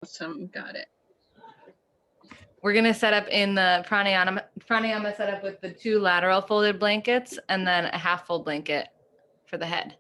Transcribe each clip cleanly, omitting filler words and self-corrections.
Awesome. Got it. We're going to set up in the pranayama setup with the 2 lateral folded blankets and then a half fold blanket for the head.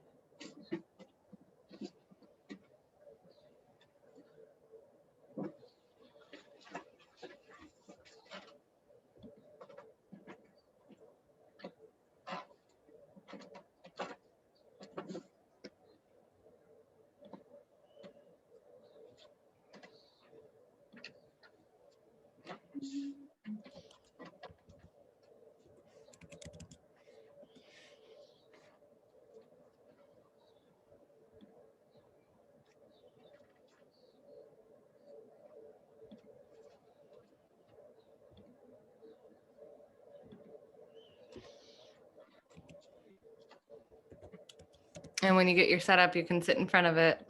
And when you get your setup, you can sit in front of it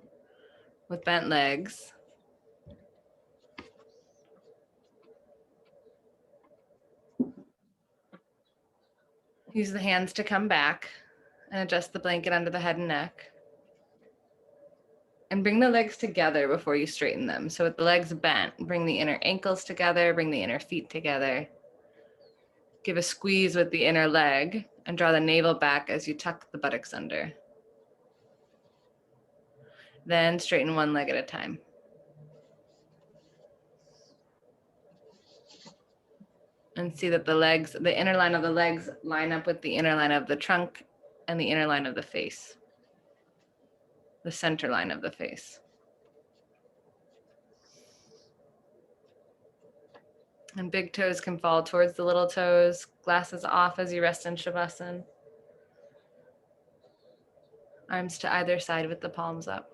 with bent legs. Use the hands to come back and adjust the blanket under the head and neck. And bring the legs together before you straighten them. So with the legs bent, bring the inner ankles together, bring the inner feet together. Give a squeeze with the inner leg and draw the navel back as you tuck the buttocks under. Then straighten one leg at a time. And see that the inner line of the legs line up with the inner line of the trunk and the inner line of the face. The center line of the face. And big toes can fall towards the little toes, glasses off as you rest in Shavasana. Arms to either side with the palms up.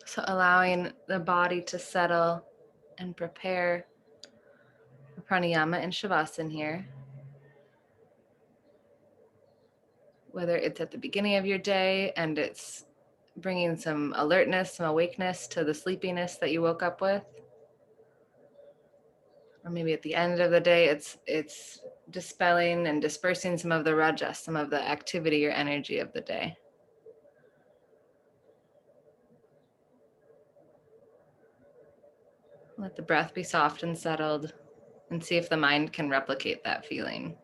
So allowing the body to settle and prepare for pranayama and shavasana here. Whether it's at the beginning of your day and it's bringing some alertness, some awakeness to the sleepiness that you woke up with. Or maybe at the end of the day, it's dispelling and dispersing some of the rajas, some of the activity or energy of the day. Let the breath be soft and settled, and see if the mind can replicate that feeling.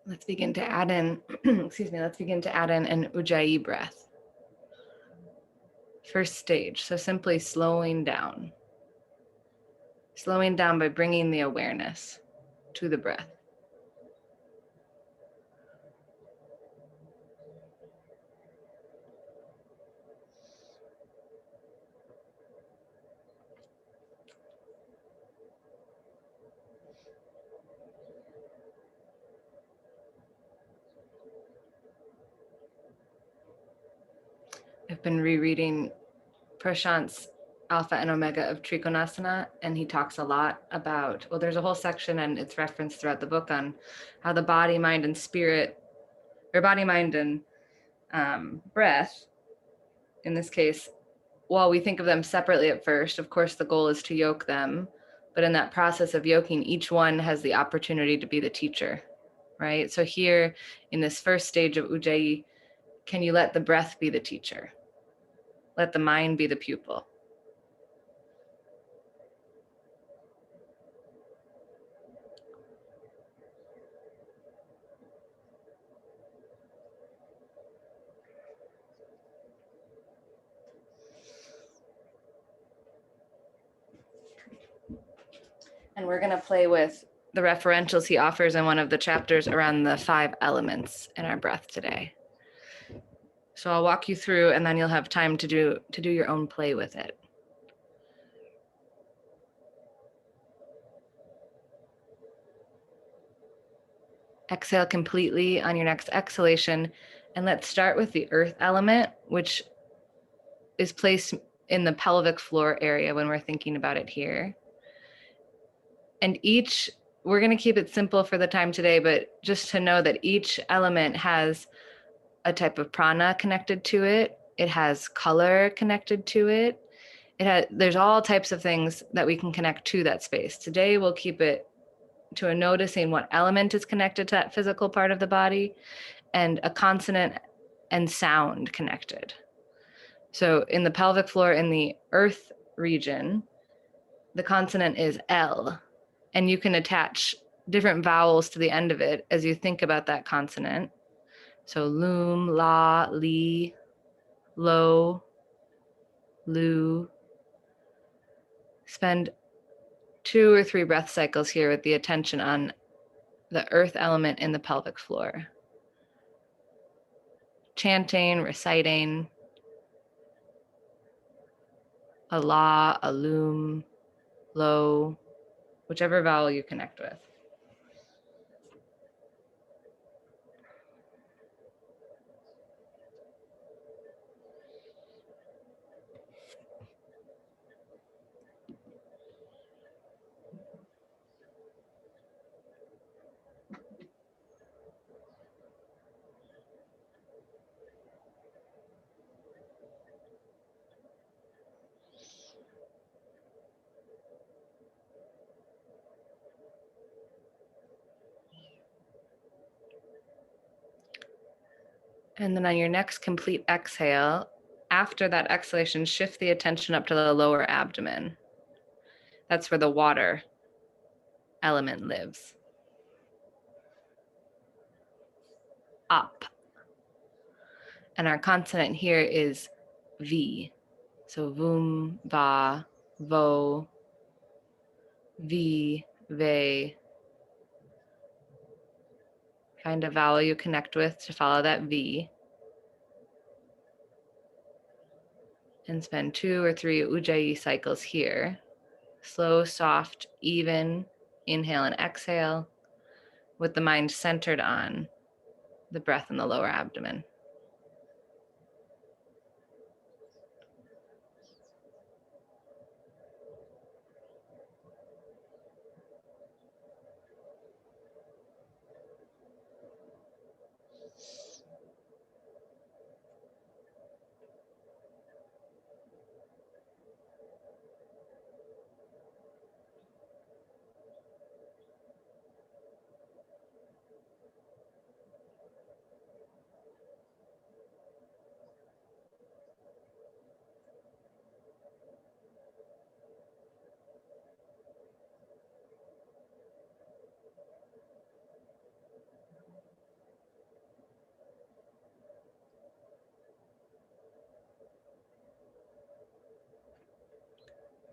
Let's begin to add in, let's begin to add in an Ujjayi breath. First stage, so simply slowing down. Slowing down by bringing the awareness to the breath. I've been rereading Prashant's Alpha and Omega of Trikonasana, and he talks a lot about, well, there's a whole section and it's referenced throughout the book on how the body, mind, and spirit, or body, mind, and breath, in this case, while we think of them separately at first, of course, the goal is to yoke them. But in that process of yoking, each one has the opportunity to be the teacher, right? So here in this first stage of Ujjayi, can you let the breath be the teacher? Let the mind be the pupil. And we're going to play with the referentials he offers in one of the chapters around the 5 elements in our breath today. So I'll walk you through, and then you'll have time to do your own play with it. Exhale completely on your next exhalation. And let's start with the earth element, which is placed in the pelvic floor area when we're thinking about it here. And we're going to keep it simple for the time today, but just to know that each element has a type of prana connected to it. It has color connected to it. There's all types of things that we can connect to that space. Today, we'll keep it to a noticing what element is connected to that physical part of the body, and a consonant and sound connected. So in the pelvic floor, in the earth region, the consonant is L, and you can attach different vowels to the end of it as you think about that consonant. So loom, la, li, lo, lu. Spend 2 or 3 breath cycles here with the attention on the earth element in the pelvic floor. Chanting, reciting a la, a loom, lo, whichever vowel you connect with. And then on your next complete exhale, after that exhalation, shift the attention up to the lower abdomen. That's where the water element lives. Up. And our consonant here is V. So vum, va, vo, vi, ve. Find a vowel you connect with to follow that V. And spend 2 or 3 Ujjayi cycles here. Slow, soft, even inhale and exhale with the mind centered on the breath in the lower abdomen.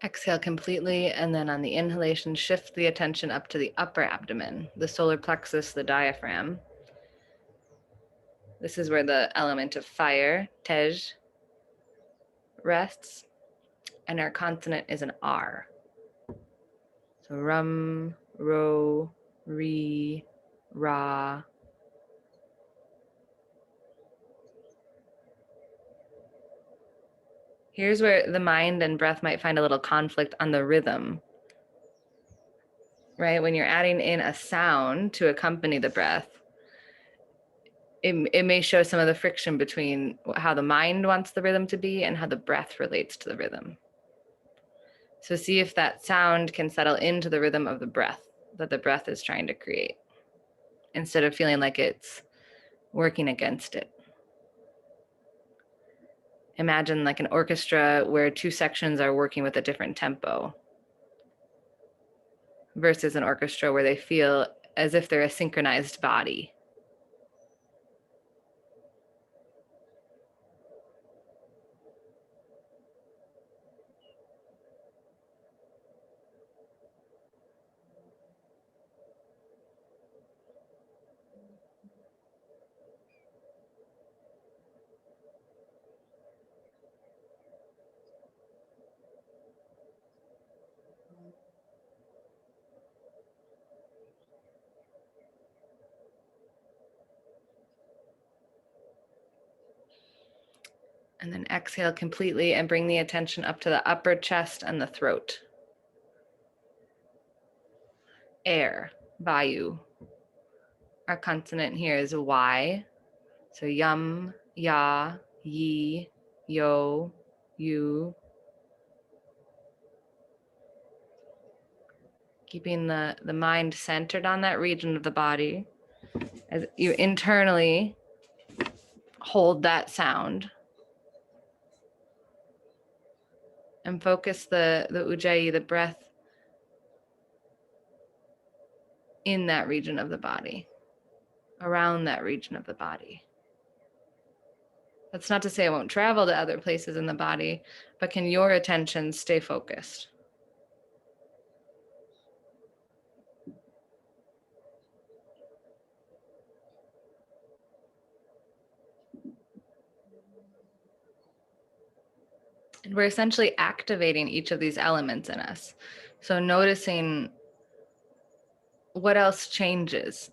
Exhale completely, and then on the inhalation, shift the attention up to the upper abdomen, the solar plexus, the diaphragm. This is where the element of fire, tej, rests, and our consonant is an R. So rum, ro, re, ra. Here's where the mind and breath might find a little conflict on the rhythm, right? When you're adding in a sound to accompany the breath, it may show some of the friction between how the mind wants the rhythm to be and how the breath relates to the rhythm. So see if that sound can settle into the rhythm of the breath that the breath is trying to create, instead of feeling like it's working against it. Imagine like an orchestra where two sections are working with a different tempo versus an orchestra where they feel as if they're a synchronized body. And then exhale completely and bring the attention up to the upper chest and the throat. Air, vayu. Our consonant here is Y. So yum, ya, yi, yo, you. Keeping the mind centered on that region of the body as you internally hold that sound. And focus the ujjayi, the breath, in that region of the body, around that region of the body. That's not to say it won't travel to other places in the body, but can your attention stay focused? And we're essentially activating each of these elements in us. So noticing what else changes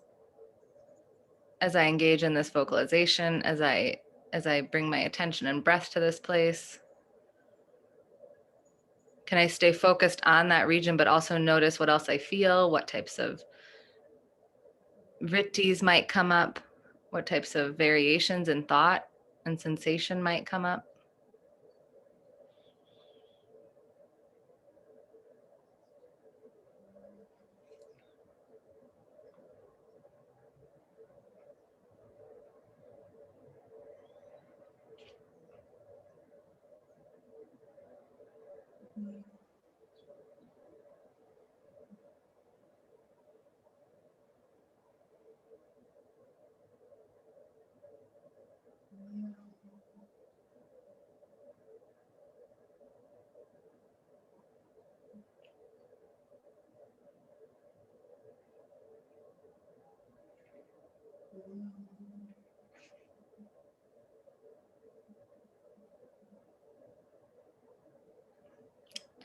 as I engage in this vocalization, as I bring my attention and breath to this place. Can I stay focused on that region, but also notice what else I feel, what types of vrittis might come up, what types of variations in thought and sensation might come up?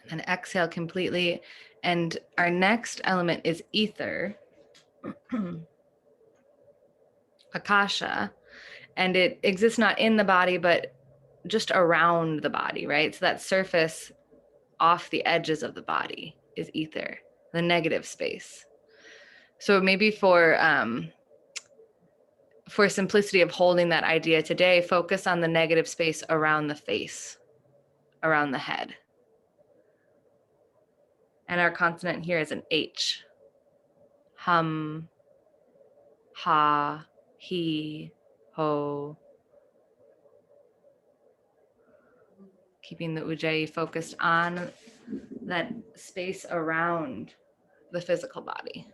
And exhale completely. And our next element is ether, akasha, and it exists not in the body, but just around the body, right? So that surface off the edges of the body is ether, the negative space. So maybe for simplicity of holding that idea today, focus on the negative space around the face, around the head. And our consonant here is an H. Hum, ha, he, ho. Keeping the ujjayi focused on that space around the physical body.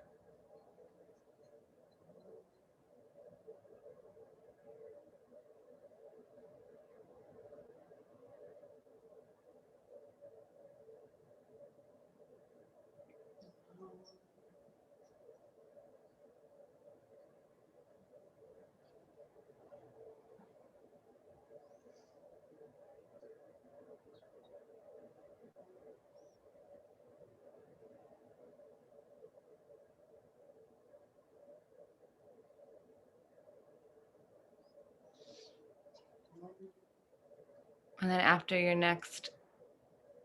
And then after your next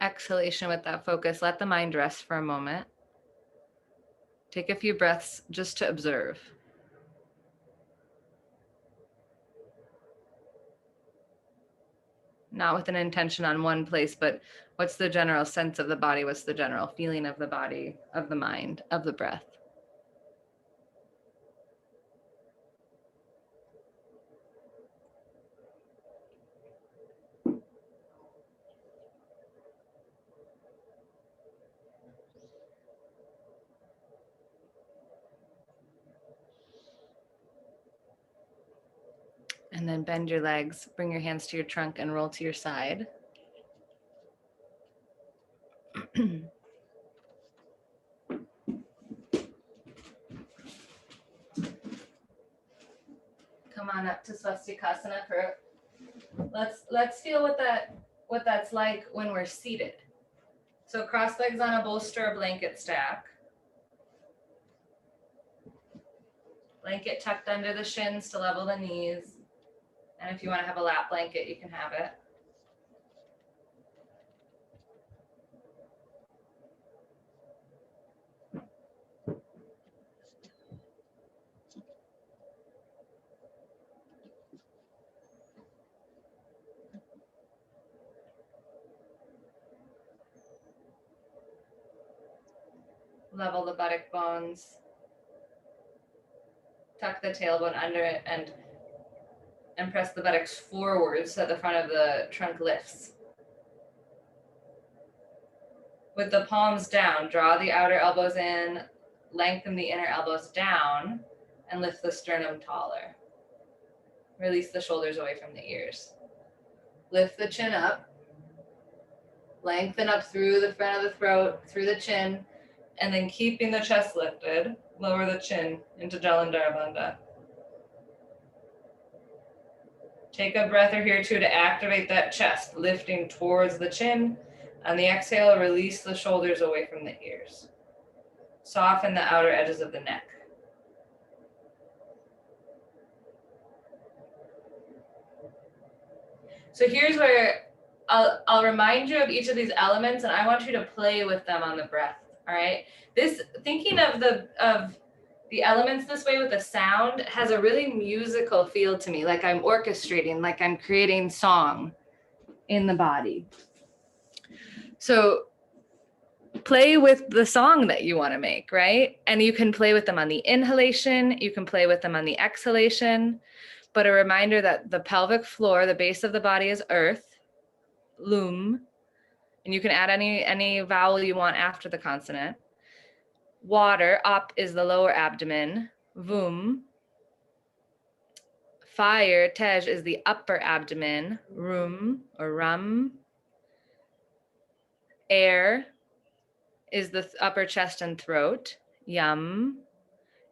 exhalation with that focus, let the mind rest for a moment. Take a few breaths just to observe. Not with an intention on one place, but what's the general sense of the body? What's the general feeling of the body, of the mind, of the breath? And then bend your legs, bring your hands to your trunk and roll to your side. Come on up to Swastikasana for let's feel what that's like when we're seated. So cross legs on a bolster or blanket stack. Blanket tucked under the shins to level the knees. And if you want to have a lap blanket, you can have it. Level the buttock bones. Tuck the tailbone under it and press the buttocks forward so the front of the trunk lifts. With the palms down, draw the outer elbows in, lengthen the inner elbows down, and lift the sternum taller. Release the shoulders away from the ears. Lift the chin up. Lengthen up through the front of the throat, through the chin, and then keeping the chest lifted, lower the chin into Jalandhara Bandha. Take a breath or here too to activate that chest, lifting towards the chin. On the exhale, release the shoulders away from the ears. Soften the outer edges of the neck. So here's where I'll remind you of each of these elements, and I want you to play with them on the breath. All right. This thinking of the elements this way with the sound has a really musical feel to me, like I'm orchestrating, like I'm creating song in the body. So play with the song that you want to make, right? And you can play with them on the inhalation, you can play with them on the exhalation, but a reminder that the pelvic floor, the base of the body is earth, lum, and you can add any vowel you want after the consonant. Water, up, is the lower abdomen, vum. Fire, tej, is the upper abdomen, rum or rum. Air is the upper chest and throat, yum.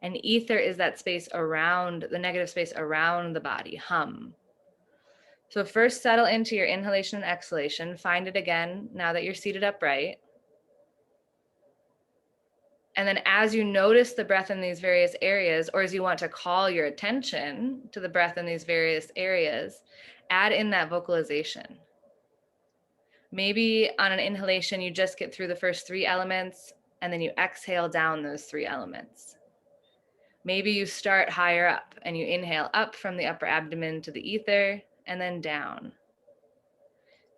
And ether is that space around, the negative space around the body, hum. So first settle into your inhalation and exhalation. Find it again now that you're seated upright. And then as you notice the breath in these various areas, or as you want to call your attention to the breath in these various areas, add in that vocalization. Maybe on an inhalation, you just get through the first 3 elements, and then you exhale down those 3 elements. Maybe you start higher up and you inhale up from the upper abdomen to the ether and then down.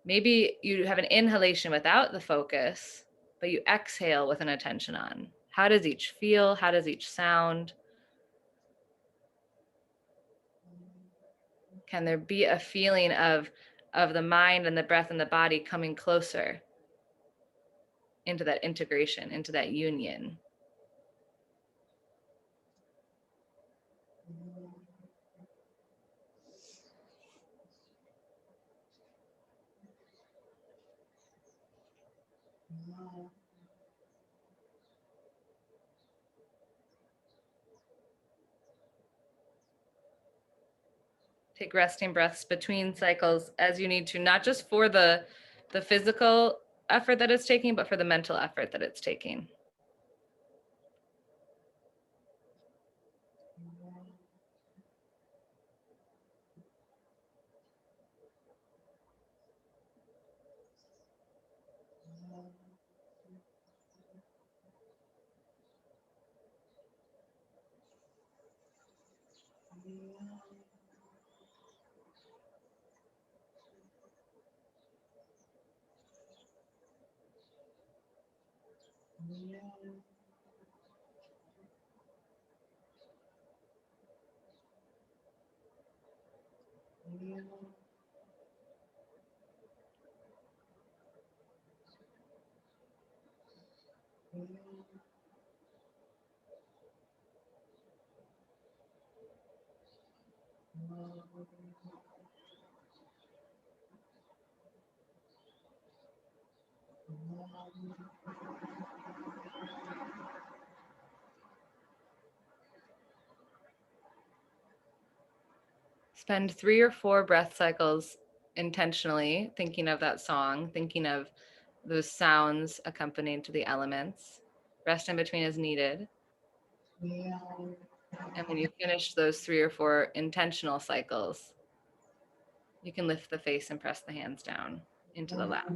Maybe you have an inhalation without the focus, but you exhale with an attention on. How does each feel? How does each sound? Can there be a feeling of the mind and the breath and the body coming closer into that integration, into that union? Take resting breaths between cycles as you need to, not just for the physical effort that it's taking, but for the mental effort that it's taking. Spend 3 or 4 breath cycles intentionally thinking of that song, thinking of those sounds accompanied to the elements. Rest in between as needed. And when you finish those 3 or 4 intentional cycles, you can lift the face and press the hands down into the lap.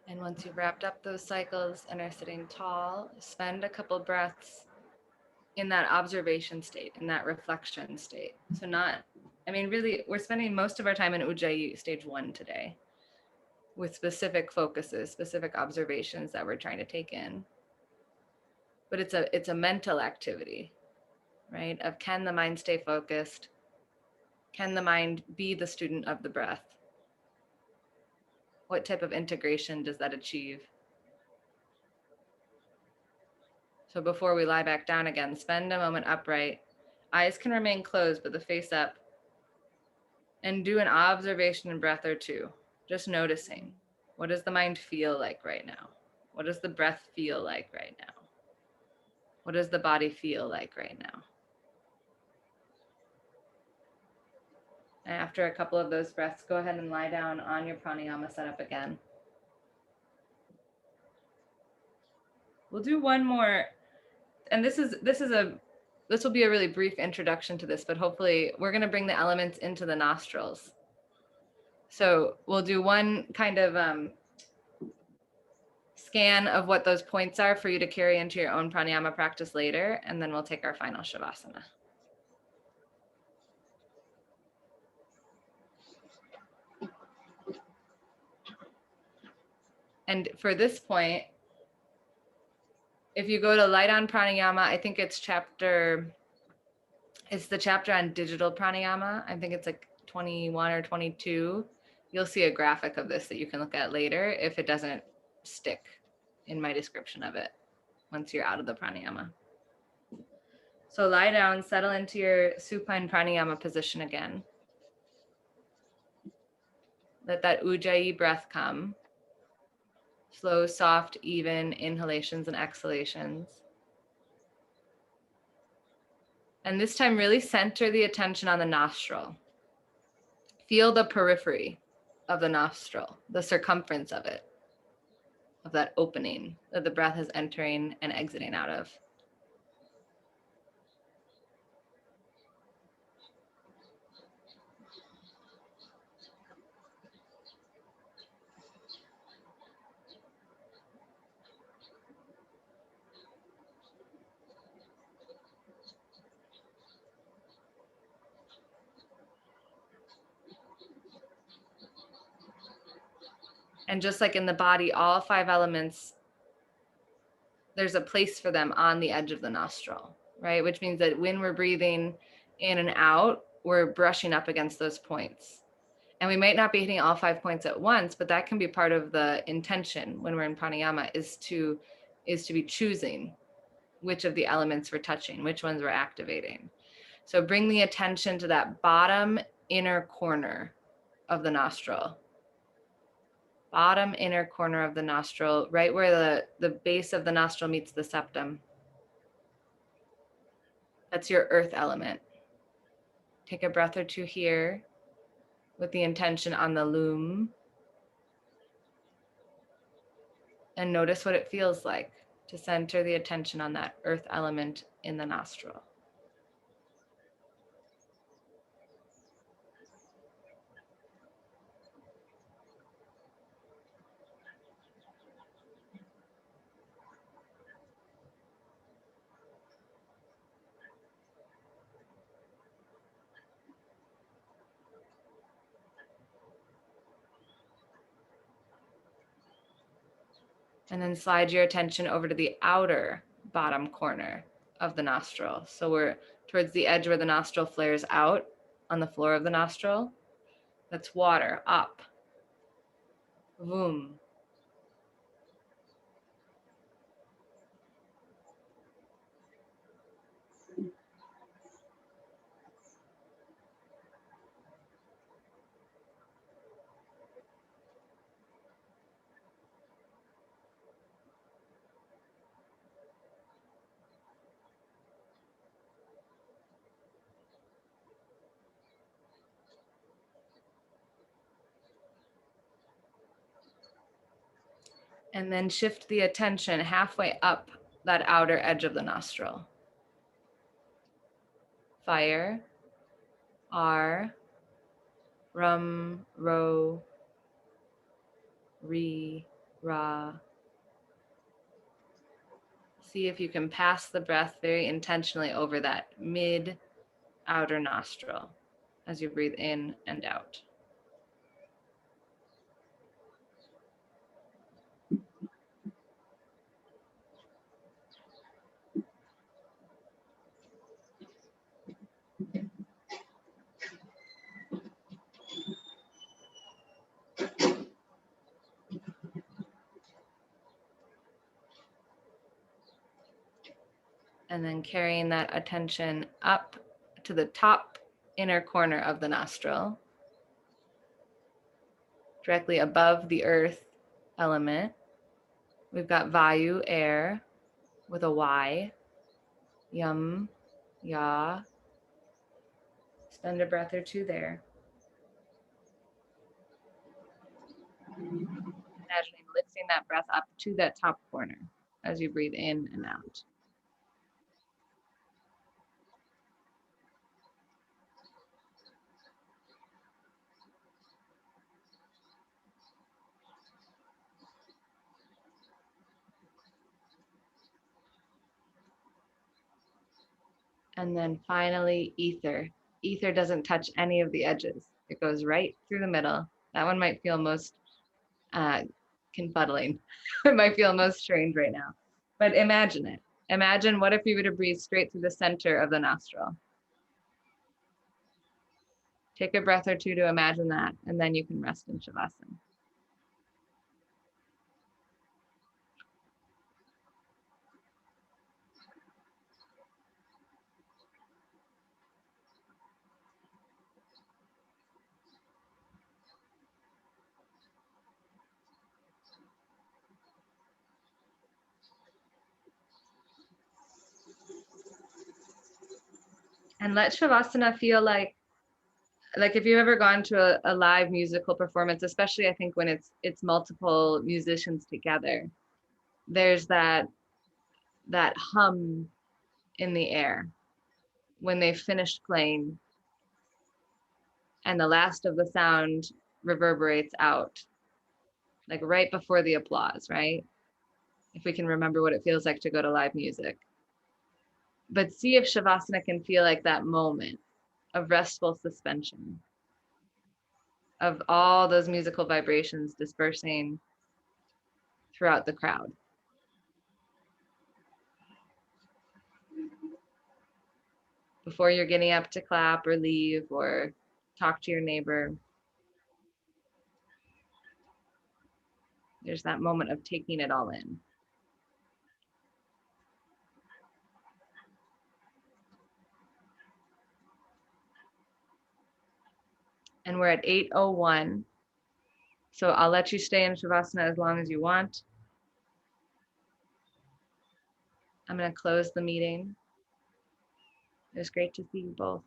And once you've wrapped up those cycles and are sitting tall, spend a couple breaths in that observation state, in that reflection state. So really, we're spending most of our time in Ujjayi stage 1 today with specific focuses, specific observations that we're trying to take in. But it's a mental activity, right? Of can the mind stay focused? Can the mind be the student of the breath? What type of integration does that achieve? So before we lie back down again, spend a moment upright. Eyes can remain closed, but the face up. And do an observation and breath or two, just noticing. What does the mind feel like right now? What does the breath feel like right now? What does the body feel like right now? And after a couple of those breaths, go ahead and lie down on your pranayama setup again. We'll do one more, and this will be a really brief introduction to this, but hopefully we're going to bring the elements into the nostrils. So we'll do one kind of scan of what those points are for you to carry into your own pranayama practice later, and then we'll take our final shavasana. And for this point, if you go to Light on Pranayama, I think it's the chapter on digital pranayama. I think it's like 21 or 22. You'll see a graphic of this that you can look at later if it doesn't stick in my description of it once you're out of the pranayama. So lie down, settle into your supine pranayama position again. Let that ujjayi breath come. Slow, soft, even inhalations and exhalations. And this time, really center the attention on the nostril. Feel the periphery of the nostril, the circumference of it, of that opening that the breath is entering and exiting out of. And just like in the body, all 5 elements, there's a place for them on the edge of the nostril, right? Which means that when we're breathing in and out, we're brushing up against those points. And we might not be hitting all 5 points at once, but that can be part of the intention when we're in pranayama, is to be choosing which of the elements we're touching, which ones we're activating. So bring the attention to that bottom inner corner of the nostril. Bottom inner corner of the nostril, right where the base of the nostril meets the septum. That's your earth element. Take a breath or two here with the intention on the loom. And notice what it feels like to center the attention on that earth element in the nostril. And then slide your attention over to the outer bottom corner of the nostril. So we're towards the edge where the nostril flares out on the floor of the nostril. That's water, up. Vum. And then shift the attention halfway up that outer edge of the nostril. Fire, R, rum, ro, re, ra. See if you can pass the breath very intentionally over that mid outer nostril as you breathe in and out. And then carrying that attention up to the top inner corner of the nostril, directly above the earth element. We've got Vayu, air, with a Y, Yum, Ya. Spend a breath or two there. Imagining lifting that breath up to that top corner as you breathe in and out. And then finally, ether. Ether doesn't touch any of the edges. It goes right through the middle. That one might feel most confuddling. It might feel most strange right now. But imagine it. Imagine, what if you were to breathe straight through the center of the nostril? Take a breath or two to imagine that, and then you can rest in Shavasana. And let Shavasana feel like if you've ever gone to a live musical performance, especially I think when it's multiple musicians together, there's that hum in the air when they've finished playing and the last of the sound reverberates out, like right before the applause, right? If we can remember what it feels like to go to live music. But see if Shavasana can feel like that moment of restful suspension, of all those musical vibrations dispersing throughout the crowd. Before you're getting up to clap or leave or talk to your neighbor, there's that moment of taking it all in. And we're at 8:01. So I'll let you stay in Shavasana as long as you want. I'm going to close the meeting. It was great to see you both.